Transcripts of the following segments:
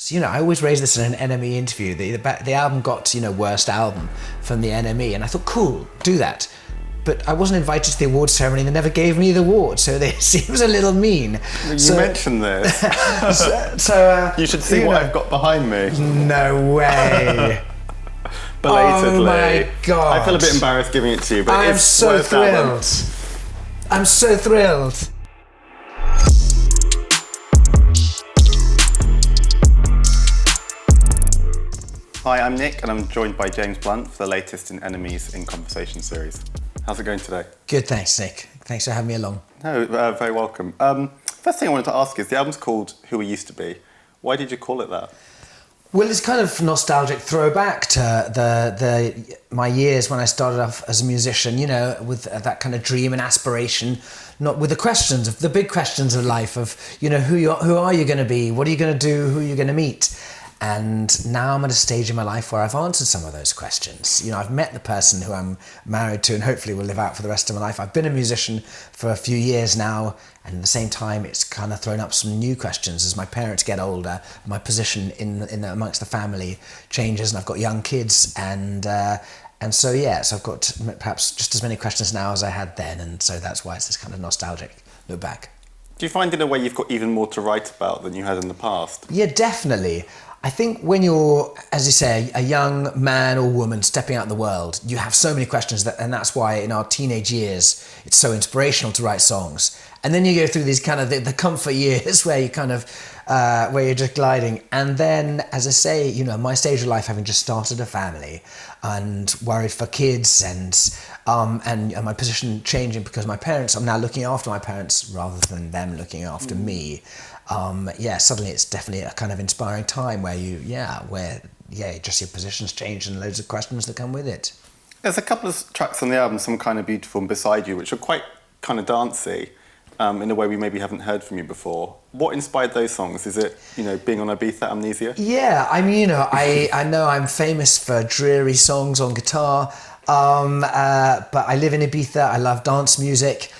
So, I always raise this in an NME interview. The album got, worst album from the NME, and I thought, cool, do that. But I wasn't invited to the awards ceremony. They never gave me the award, so it seems a little mean. You mentioned this. You should see what I've got behind me. No way. Belatedly. Oh my God. I feel a bit embarrassed giving it to you, but I am it's so worth thrilled. I'm so thrilled. Hi, I'm Nick, and I'm joined by James Blunt for the latest in NME's In Conversation series. How's it going today? Good, thanks, Nick. Thanks for having me along. No, very welcome. First thing I wanted to ask is, the album's called Who We Used to Be. Why did you call it that? Well, it's kind of nostalgic throwback to my years when I started off as a musician, with that kind of dream and aspiration, not with the big questions of life of, who are you going to be? What are you going to do? Who are you going to meet? And now I'm at a stage in my life where I've answered some of those questions. I've met the person who I'm married to and hopefully will live out for the rest of my life. I've been a musician for a few years now, and at the same time, it's kind of thrown up some new questions as my parents get older. My position in amongst the family changes, and I've got young kids, and so I've got perhaps just as many questions now as I had then, and so that's why it's this kind of nostalgic look back. Do you find in a way you've got even more to write about than you had in the past? Yeah, definitely. I think when you're, as you say, a young man or woman stepping out in the world, you have so many questions, and that's why in our teenage years, it's so inspirational to write songs. And then you go through these kind of the comfort years where you kind of, where you're just gliding. And then, as I say, my stage of life, having just started a family and worried for kids and my position changing because I'm now looking after my parents rather than them looking after me. Suddenly it's definitely a kind of inspiring time where just your position's changed and loads of questions that come with it. There's a couple of tracks on the album, Some Kind of Beautiful and Beside You, which are quite kind of dancey in a way we maybe haven't heard from you before. What inspired those songs? Is it, being on Ibiza, amnesia? Yeah, I know I'm famous for dreary songs on guitar, but I live in Ibiza, I love dance music.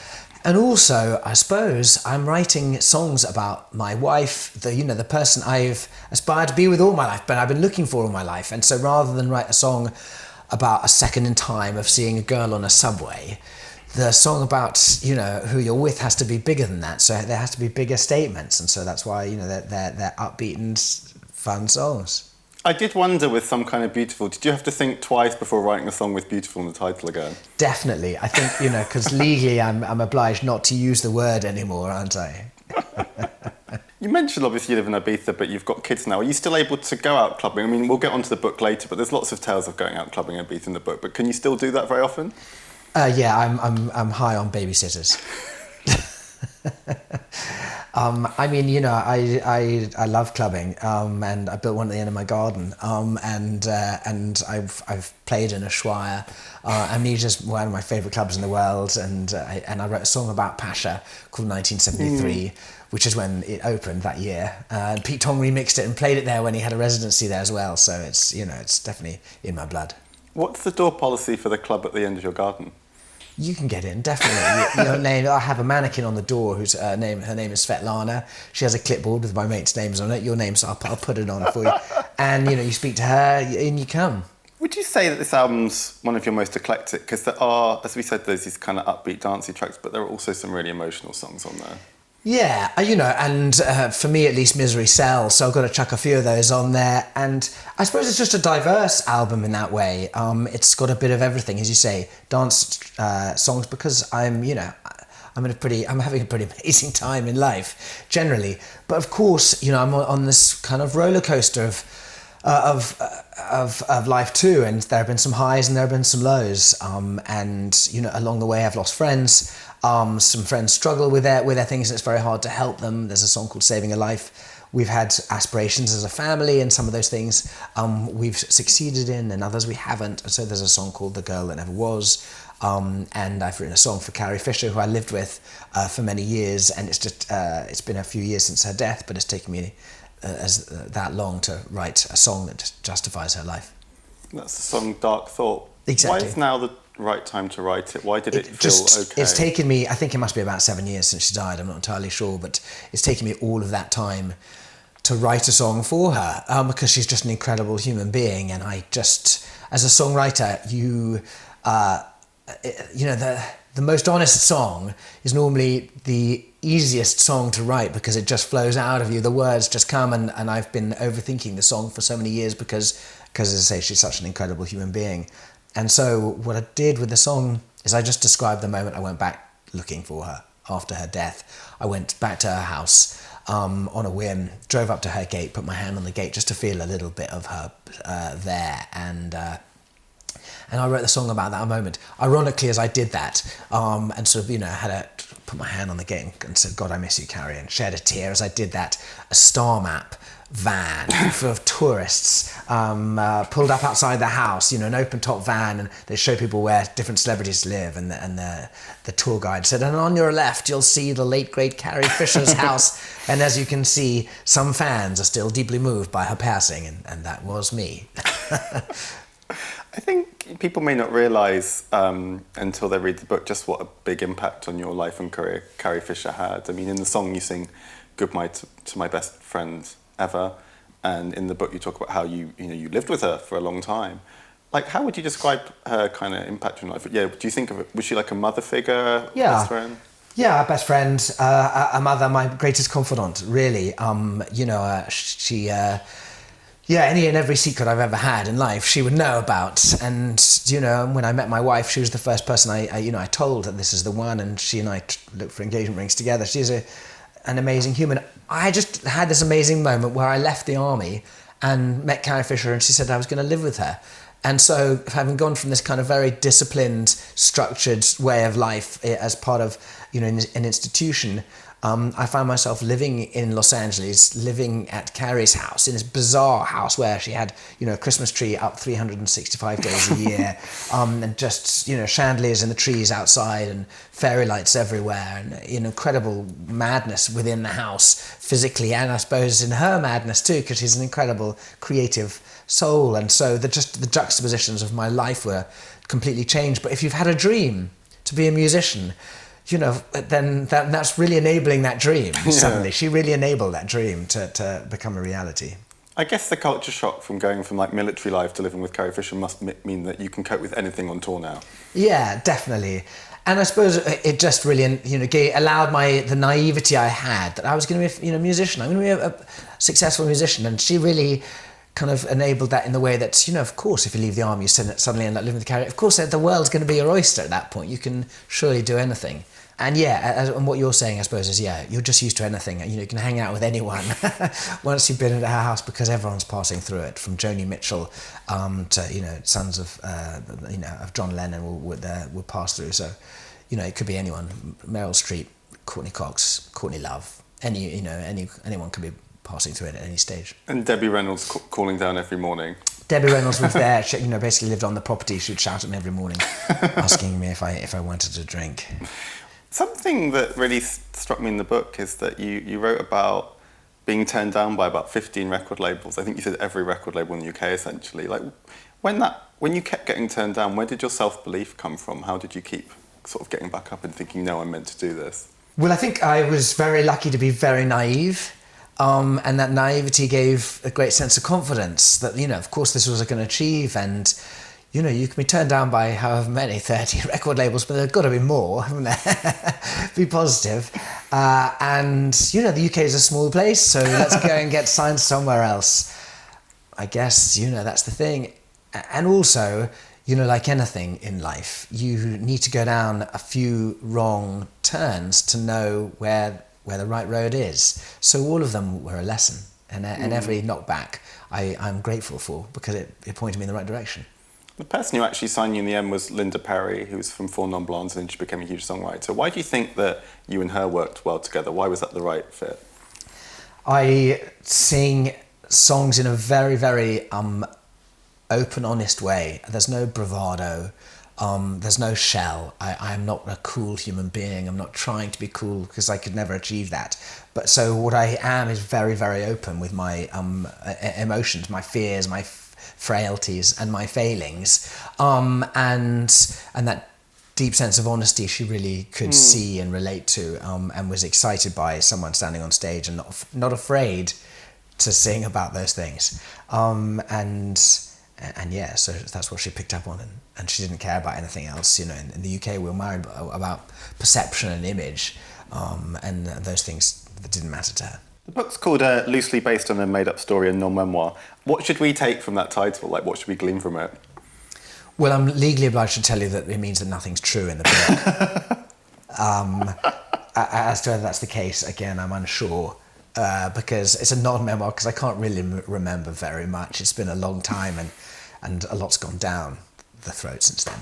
And also, I suppose, I'm writing songs about my wife, the person I've aspired to be with all my life, but I've been looking for all my life. And so rather than write a song about a second in time of seeing a girl on a subway, the song about, who you're with has to be bigger than that. So there has to be bigger statements. And so that's why, they're upbeat and fun songs. I did wonder with Some Kind of Beautiful, did you have to think twice before writing a song with beautiful in the title again? Definitely. I think, because legally I'm obliged not to use the word anymore, aren't I? You mentioned obviously you live in Ibiza, but you've got kids now. Are you still able to go out clubbing? I mean, we'll get onto the book later, but there's lots of tales of going out clubbing in Ibiza in the book, but can you still do that very often? I'm high on babysitters. I love clubbing, and I built one at the end of my garden, and I've played in Ushuaia. Amnesia's one of my favourite clubs in the world, and I wrote a song about Pasha called 1973, which is when it opened that year. And Pete Tong remixed it and played it there when he had a residency there as well. So it's it's definitely in my blood. What's the door policy for the club at the end of your garden? You can get in, definitely. Your name. I have a mannequin on the door whose her name is Svetlana. She has a clipboard with my mate's names on it. Your name, so I'll put it on for you. And you speak to her and you come. Would you say that this album's one of your most eclectic? Because there are, as we said, there's these kind of upbeat, dancey tracks, but there are also some really emotional songs on there. Yeah, and for me at least, Misery Sells, so I've got to chuck a few of those on there. And I suppose it's just a diverse album in that way. It's got a bit of everything, as you say, dance songs, because I'm having a pretty amazing time in life generally. But of course, I'm on this kind of roller coaster of life too, and there have been some highs and there have been some lows. And along the way, I've lost friends. Some friends struggle with their things, and it's very hard to help them. There's a song called Saving a Life. We've had aspirations as a family, and some of those things we've succeeded in, and others we haven't. And so there's a song called The Girl That Never Was. And I've written a song for Carrie Fisher, who I lived with for many years, and it's been a few years since her death, but it's taken me that long to write a song that justifies her life. That's the song Dark Thought. Exactly. Why is now the right time to write it? Why did it feel okay? It's taken me, I think it must be about 7 years since she died, I'm not entirely sure, but it's taken me all of that time to write a song for her, because she's just an incredible human being. And I just, as a songwriter, the most honest song is normally the easiest song to write because it just flows out of you. The words just come, and I've been overthinking the song for so many years because as I say, she's such an incredible human being. And so what I did with the song is I just described the moment I went back looking for her after her death. I went back to her house on a whim, drove up to her gate, put my hand on the gate just to feel a little bit of her there, and I wrote the song about that moment. Ironically, as I did that, and sort of, had to put my hand on the gate and said, "God, I miss you, Carrie," and shed a tear as I did that. A star map van full of tourists pulled up outside the house, an open top van, and they show people where different celebrities live, and the tour guide said, "And on your left you'll see the late great Carrie Fisher's house," and as you can see, some fans are still deeply moved by her passing, and that was me. I think people may not realise until they read the book just what a big impact on your life and career Carrie Fisher had. I mean, in the song you sing "Goodbye to my best friend ever," and in the book you talk about how you lived with her for a long time. Like, how would you describe her kind of impact on your life? Yeah, do you think of it? Was she like a mother figure, best friend? Yeah, a best friend, a mother, my greatest confidant, really. She. Any and every secret I've ever had in life, she would know about. And, when I met my wife, she was the first person I told that this is the one, and she and I looked for engagement rings together. She's an amazing human. I just had this amazing moment where I left the army and met Carrie Fisher, and she said I was going to live with her. And so, having gone from this kind of very disciplined, structured way of life as part of, an institution, I found myself living in Los Angeles, living at Carrie's house, in this bizarre house where she had, a Christmas tree up 365 days a year, and just, chandeliers in the trees outside and fairy lights everywhere, and incredible madness within the house, physically, and I suppose in her madness too, because she's an incredible creative soul. And so the juxtapositions of my life were completely changed. But if you've had a dream to be a musician, then that's really enabling that dream. Suddenly, she really enabled that dream to become a reality. I guess the culture shock from going from like military life to living with Carrie Fisher must mean that you can cope with anything on tour now. Yeah, definitely. And I suppose it just really, allowed the naivety I had that I was going to be, a musician. I'm going to be a successful musician, and she really kind of enabled that in the way that, of course, if you leave the army, you suddenly end up living with Carrie. Of course, the world's going to be your oyster at that point. You can surely do anything. And and what you're saying, I suppose, is, you're just used to anything. You can hang out with anyone once you've been at her house, because everyone's passing through it, from Joni Mitchell to, sons of, of John Lennon would pass through. So, it could be anyone. Meryl Streep, Courtney Cox, Courtney Love, anyone could be passing through it at any stage. And Debbie Reynolds calling down every morning. Debbie Reynolds was there. She, basically lived on the property. She'd shout at me every morning, asking me if I wanted a drink. Something that really struck me in the book is that you wrote about being turned down by about 15 record labels. I think you said every record label in the UK, essentially. Like, when you kept getting turned down, where did your self-belief come from? How did you keep sort of getting back up and thinking, no, I'm meant to do this? Well, I think I was very lucky to be very naive. And that naivety gave a great sense of confidence that, of course this was going to achieve. And, you can be turned down by however many, 30 record labels, but there's got to be more, haven't there? Be positive. And, the UK is a small place, so let's go and get signed somewhere else. I guess, that's the thing. And also, like anything in life, you need to go down a few wrong turns to know where the right road is. So all of them were a lesson, and every knockback I'm grateful for, because it pointed me in the right direction. The person who actually signed you in the end was Linda Perry, who was from Four Non Blondes, and then she became a huge songwriter. Why do you think that you and her worked well together? Why was that the right fit? I sing songs in a very, very open, honest way. There's no bravado. There's no shell. I'm not a cool human being. I'm not trying to be cool, because I could never achieve that. But so what I am is very, very open with my emotions, my fears, my frailties, and my failings. And that deep sense of honesty she really could see and relate to, and was excited by someone standing on stage and not afraid to sing about those things. And yeah, so that's what she picked up on, and she didn't care about anything else. You know, in the UK, we were married about perception and image, and those things that didn't matter to her. The book's called loosely based on a made-up story and non-memoir. What should we take from that title? Like, what should we glean from it? Well, I'm legally obliged to tell you that it means that nothing's true in the book. As to whether that's the case, again, I'm unsure. Because it's a non-memoir, because I can't really remember very much. It's been a long time, and a lot's gone down the throat since then.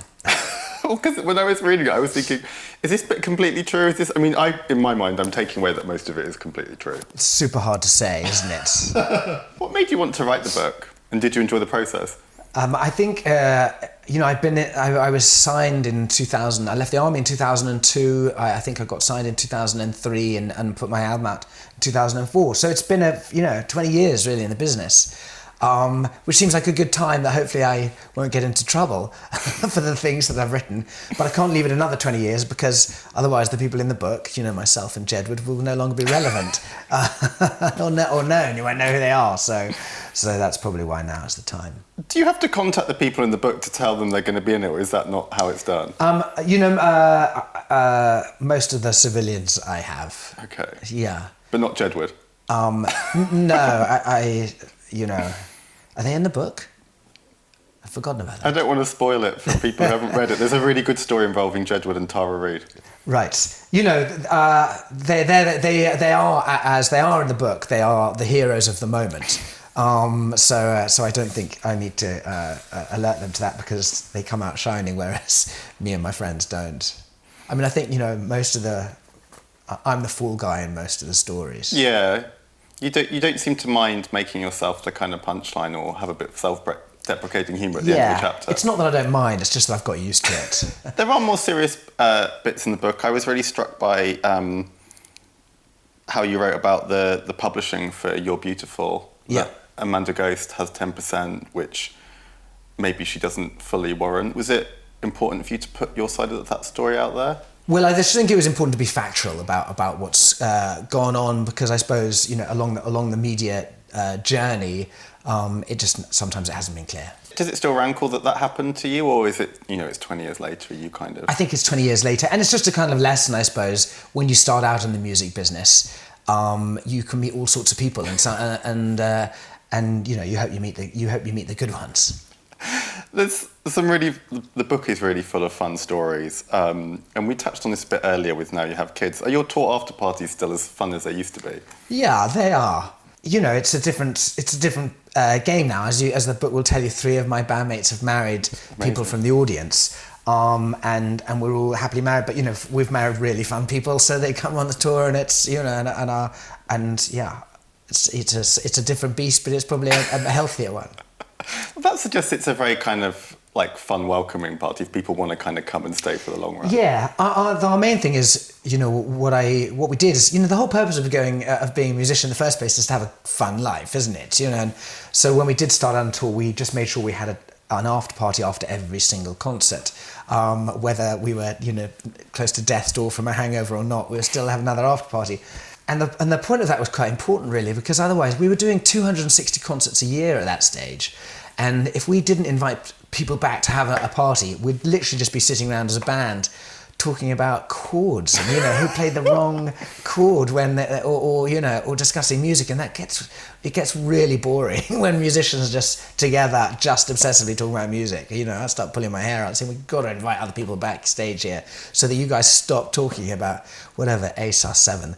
Well, because when I was reading it, I was thinking, is this bit completely true? Is this? I mean, in my mind, I'm taking away that most of it is completely true. It's super hard to say, isn't it? What made you want to write the book? And did you enjoy the process? I think, I was signed in 2000. I left the army in 2002. I think I got signed in 2003 and put my album out in 2004. So it's been 20 years really in the business, which seems like a good time that hopefully I won't get into trouble for the things that I've written. But I can't leave it another 20 years because otherwise the people in the book, myself and Jedward, will no longer be relevant or known. You won't know who they are. So that's probably why now is the time. Do you have to contact the people in the book to tell them they're going to be in it, or is that not how it's done? Most of the civilians I have. Okay. Yeah. But not Jedward? No, are they in the book? I've forgotten about that. I don't want to spoil it for people who haven't read it. There's a really good story involving Jedward and Tara Reid. Right. They are, as they are in the book, they are the heroes of the moment. So I don't think I need to alert them to that because they come out shining, whereas me and my friends don't. I mean, I think, I'm the fool guy in most of the stories. Yeah. You don't seem to mind making yourself the kind of punchline or have a bit of self-deprecating humour at the end of the chapter. It's not that I don't mind, it's just that I've got used to it. There are more serious bits in the book. I was really struck by how you wrote about the publishing for You're Beautiful. Yeah. Amanda Ghost has 10%, which maybe she doesn't fully warrant. Was it important for you to put your side of that story out there? Well, I just think it was important to be factual about what's gone on, because I suppose along the media journey, sometimes it hasn't been clear. Does it still rankle that happened to you, or is it it's 20 years later? You kind of. I think it's 20 years later, and it's just a kind of lesson, I suppose, when you start out in the music business. You can meet all sorts of people, and you hope you meet the good ones. There's the book is really full of fun stories, and we touched on this a bit earlier with Now You Have Kids. Are your tour after parties still as fun as they used to be? Yeah, they are. It's a different game now. As the book will tell you, 3 of my bandmates have married people from the audience, and we're all happily married. But we've married really fun people, so they come on the tour, and it's it's a different beast, but it's probably a healthier one. Well, that suggests it's a very kind of fun, welcoming party if people want to kind of come and stay for the long run. Yeah, our main thing is, what we did is, the whole purpose of being a musician in the first place is to have a fun life, isn't it? And so when we did start on tour, we just made sure we had an after party after every single concert. Whether we were, close to death's door from a hangover or not, we would still have another after party. And the point of that was quite important, really, because otherwise we were doing 260 concerts a year at that stage. And if we didn't invite people back to have a party, we'd literally just be sitting around as a band talking about chords and, who played the wrong chord or discussing music. And it gets really boring when musicians are just together, just obsessively talking about music. I start pulling my hair out and saying, we've got to invite other people backstage here so that you guys stop talking about whatever, ASAR 7.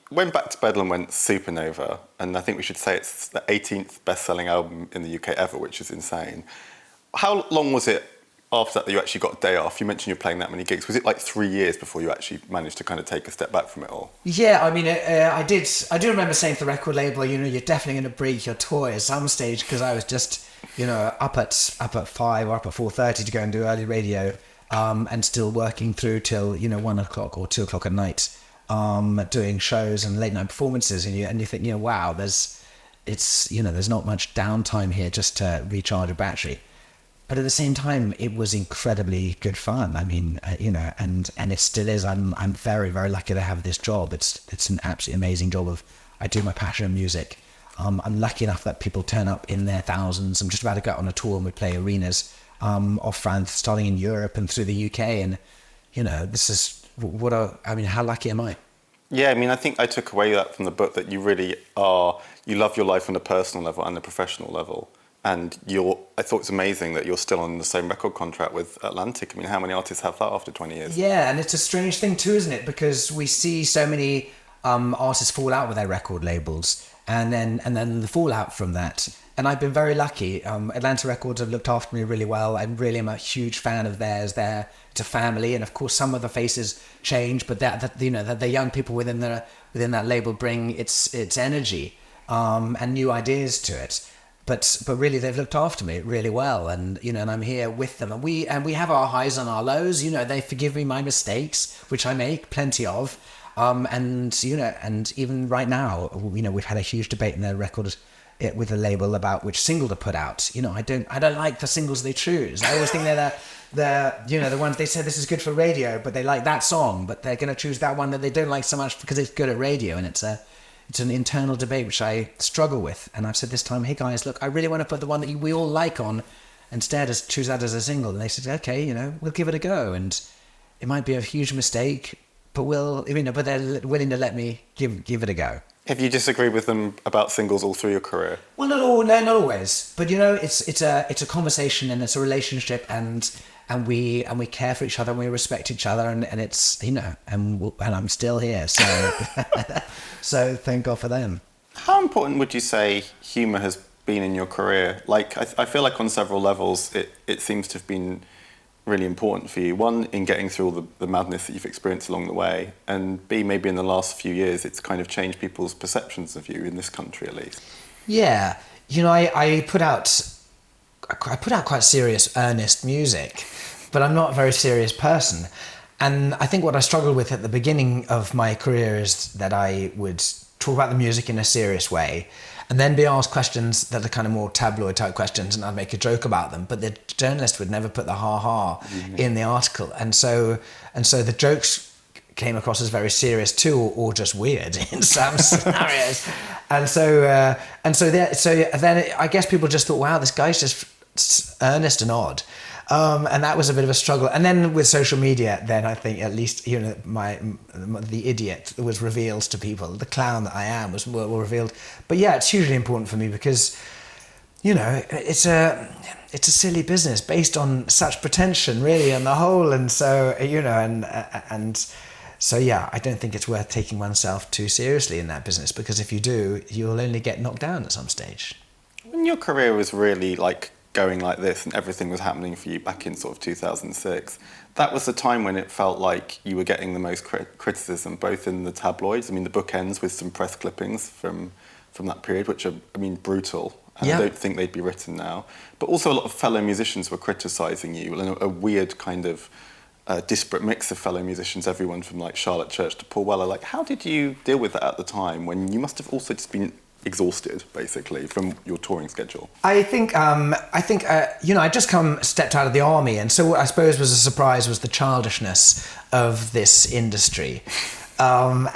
When Back to Bedlam went supernova, and I think we should say it's the 18th best-selling album in the UK ever, which is insane. How long was it after that you actually got a day off? You mentioned you're playing that many gigs. Was it 3 years before you actually managed to kind of take a step back from it all? Yeah, I mean, I do remember saying to the record label, you're definitely going to break your tour at some stage, because I was just, up at 5 or up at 4:30 to go and do early radio, and still working through till 1 o'clock or 2 o'clock at night, doing shows and late night performances, and you think, wow, there's not much downtime here just to recharge a battery. But at the same time, it was incredibly good fun. I mean, and it still is. I'm very, very lucky to have this job. It's an absolutely amazing job of I do my passion of music. I'm lucky enough that people turn up in their thousands. I'm just about to go out on a tour and we play arenas off France, starting in Europe and through the UK. And, this is how lucky am I? Yeah, I mean, I think I took away that from the book, that you really you love your life on a personal level and a professional level. And I thought it's amazing that you're still on the same record contract with Atlantic. I mean, how many artists have that after 20 years? Yeah, and it's a strange thing too, isn't it? Because we see so many artists fall out with their record labels, and then the fallout from that. And I've been very lucky. Atlanta Records have looked after me really well. I really am a huge fan of theirs. It's a family, and of course some of the faces change, but that the young people within that label bring its energy and new ideas to it. But really, they've looked after me really well, and and I'm here with them, and we have our highs and our lows. They forgive me my mistakes, which I make plenty of, and even right now, we've had a huge debate in the record with the label about which single to put out. I don't like the singles they choose. I always think they're the ones they say this is good for radio, but they like that song, but they're going to choose that one that they don't like so much because it's good at radio, and it's an internal debate which I struggle with. And I've said this time, hey guys, look, I really want to put the one that we all like on instead, as choose that as a single. And they said, okay, we'll give it a go. And it might be a huge mistake, but but they're willing to let me give it a go. Have you disagreed with them about singles all through your career? Well, not always. But it's a conversation, and it's a relationship, and we care for each other, and we respect each other, and it's and I'm still here, so so thank God for them. How important would you say humour has been in your career? Like, I feel like on several levels it seems to have been really important for you. One, in getting through all the madness that you've experienced along the way, and B, maybe in the last few years it's kind of changed people's perceptions of you in this country, at least. Yeah, I put out quite serious, earnest music, but I'm not a very serious person. And I think what I struggled with at the beginning of my career is that I would talk about the music in a serious way, and then be asked questions that are kind of more tabloid type questions, and I'd make a joke about them, but the journalist would never put the ha-ha in the article. And so the jokes came across as very serious too, or just weird in some scenarios. And so then I guess people just thought, wow, this guy's just earnest and odd. And that was a bit of a struggle. And then with social media, then I think at least the idiot was revealed to people. The clown that I am was revealed. But yeah, it's hugely important for me because it's a silly business based on such pretension, really, on the whole. And so so yeah, I don't think it's worth taking oneself too seriously in that business, because if you do, you'll only get knocked down at some stage. When your career was really going like this and everything was happening for you back in sort of 2006, that was the time when it felt like you were getting the most criticism, both in the tabloids. I mean, the book ends with some press clippings from that period, which are, brutal. And I don't think they'd be written now. But also a lot of fellow musicians were criticising you, and a weird kind of disparate mix of fellow musicians, everyone from Charlotte Church to Paul Weller. How did you deal with that at the time, when you must have also just been exhausted, basically, from your touring schedule? I think I'd just stepped out of the army, and so what I suppose was a surprise was the childishness of this industry, and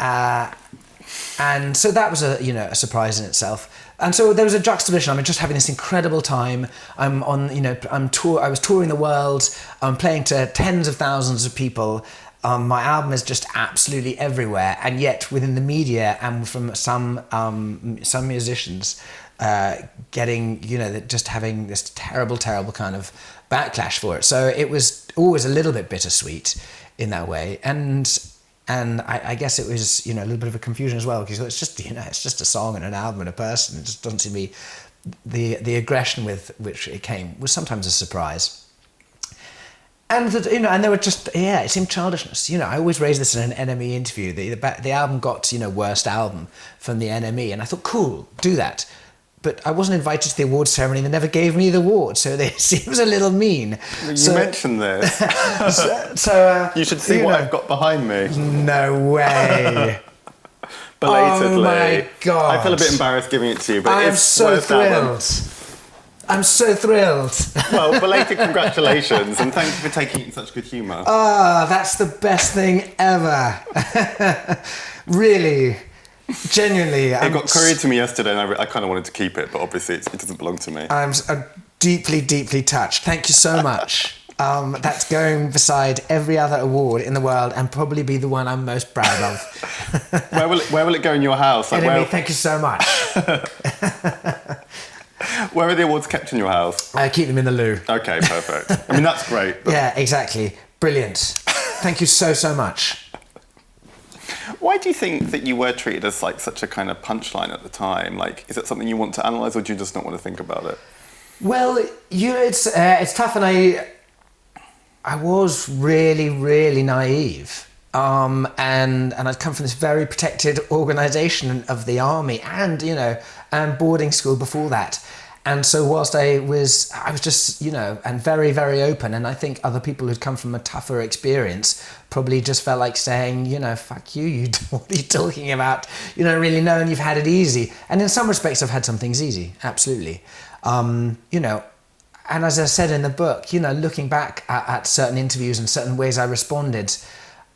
so that was a surprise in itself. And so there was a juxtaposition. I'm just having this incredible time. I was touring the world. I'm playing to tens of thousands of people. My album is just absolutely everywhere, and yet within the media and from some musicians, getting just having this terrible kind of backlash for it. So it was always a little bit bittersweet in that way, and I guess it was a little bit of a confusion as well, because it's just a song and an album and a person. It just doesn't seem to be the aggression with which it came was sometimes a surprise. And and there were just it seemed childishness. I always raise this in an NME interview. The album got worst album from the NME, and I thought, cool, do that. But I wasn't invited to the awards ceremony. They never gave me the award, so it seems a little mean. You mentioned this, so you should see what I've got behind me. No way. Belatedly. Oh my God! I feel a bit embarrassed giving it to you, but I'm it's so worst thrilled. album. I'm so thrilled. Well, belated congratulations, and thank you for taking it in such good humour. Oh, that's the best thing ever. Really. Genuinely. It got couriered to me yesterday, and I kind of wanted to keep it, but obviously it doesn't belong to me. I'm deeply, deeply touched. Thank you so much. That's going beside every other award in the world and probably be the one I'm most proud of. Where will it go in your house? Like, NME, thank you so much. Where are the awards kept in your house? I keep them in the loo. Okay, perfect. I mean, that's great. But... Yeah, exactly. Brilliant. Thank you so, so much. Why do you think that you were treated as like such a kind of punchline at the time? Like, is it something you want to analyse, or do you just not want to think about it? Well, it's tough, and I was really, really naive. And I'd come from this very protected organisation of the army and boarding school before that. And so whilst I was just, and very, very open, and I think other people who'd come from a tougher experience probably just felt like saying, fuck you, what are you talking about? You don't really know, and you've had it easy. And in some respects, I've had some things easy, absolutely. And as I said in the book, looking back at certain interviews and certain ways I responded,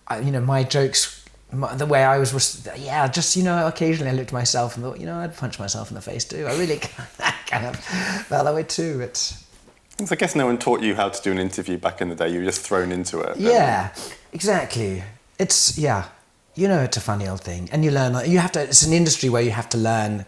my jokes, the way I was, occasionally I looked at myself and thought, I'd punch myself in the face too. I really kind of felt that way too. So I guess no one taught you how to do an interview back in the day. You were just thrown into it. Yeah, exactly. It's a funny old thing. And you learn, it's an industry where you have to learn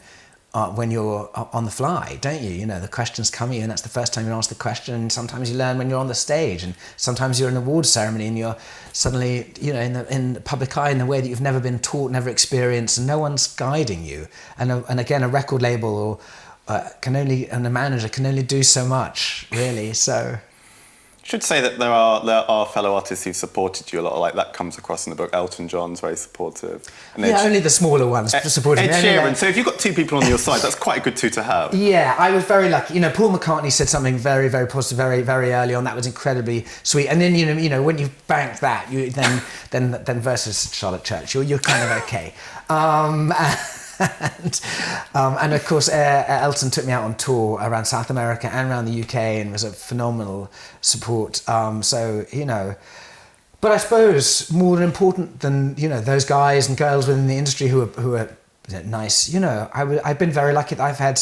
when you're on the fly, don't you? The questions come at you, and that's the first time you ask the question. And sometimes you learn when you're on the stage, and sometimes you're in an award ceremony, and you're suddenly, in the public eye in a way that you've never been taught, never experienced, and no one's guiding you. And again, a record label or and a manager can only do so much, really. So. I should say that there are fellow artists who've supported you a lot. Like that comes across in the book. Elton John's very supportive. And only the smaller ones supporting me. Ed Sheeran. So if you've got two people on your side, that's quite a good two to have. Yeah, I was very lucky. Paul McCartney said something very, very positive very, very early on. That was incredibly sweet. And then when you banked that, then versus Charlotte Church, you're kind of okay. And of course, Elton took me out on tour around South America and around the UK, and was a phenomenal support. But I suppose more important than those guys and girls within the industry who are nice. I've been very lucky that I've had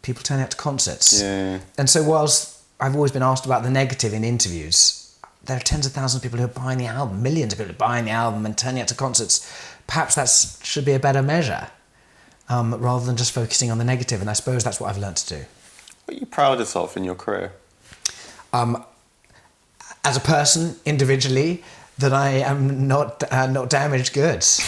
people turn out to concerts. Yeah. And so whilst I've always been asked about the negative in interviews, there are tens of thousands of people who are buying the album, millions of people who are buying the album and turning out to concerts. Perhaps that should be a better measure. Rather than just focusing on the negative, and I suppose that's what I've learned to do. What are you proudest of in your career? As a person, individually, that I am not damaged goods,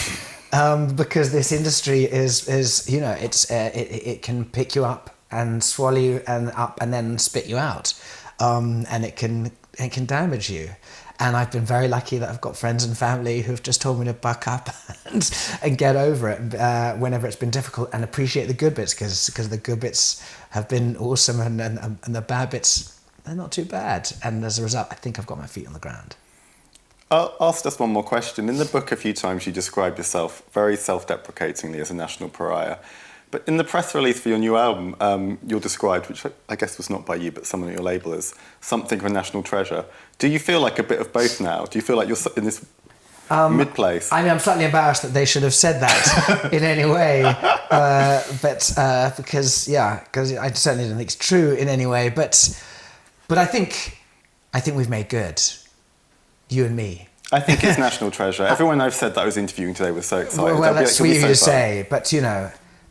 because this industry is it can pick you up and swallow you and then spit you out, and it can damage you. And I've been very lucky that I've got friends and family who've just told me to buck up and get over it whenever it's been difficult, and appreciate the good bits, because the good bits have been awesome, and the bad bits, they're not too bad. And as a result, I think I've got my feet on the ground. I'll ask just one more question. In the book, a few times you describe yourself very self-deprecatingly as a national pariah. But in the press release for your new album, you're described, which I guess was not by you, but someone at your label, as something of a national treasure. Do you feel like a bit of both now? Do you feel like you're in this mid-place? I'm slightly embarrassed that they should have said that in any way, because I certainly don't think it's true in any way. But I think we've made good, you and me. I think it's national treasure. Everyone I've said that I was interviewing today was so excited. Well, that's sweet of you to say, but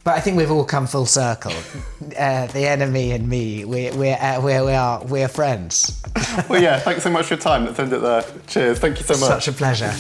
But I think we've all come full circle. The NME and me, we're friends. Well, yeah, thanks so much for your time. Let's end it there. Cheers. Thank you so much. Such a pleasure.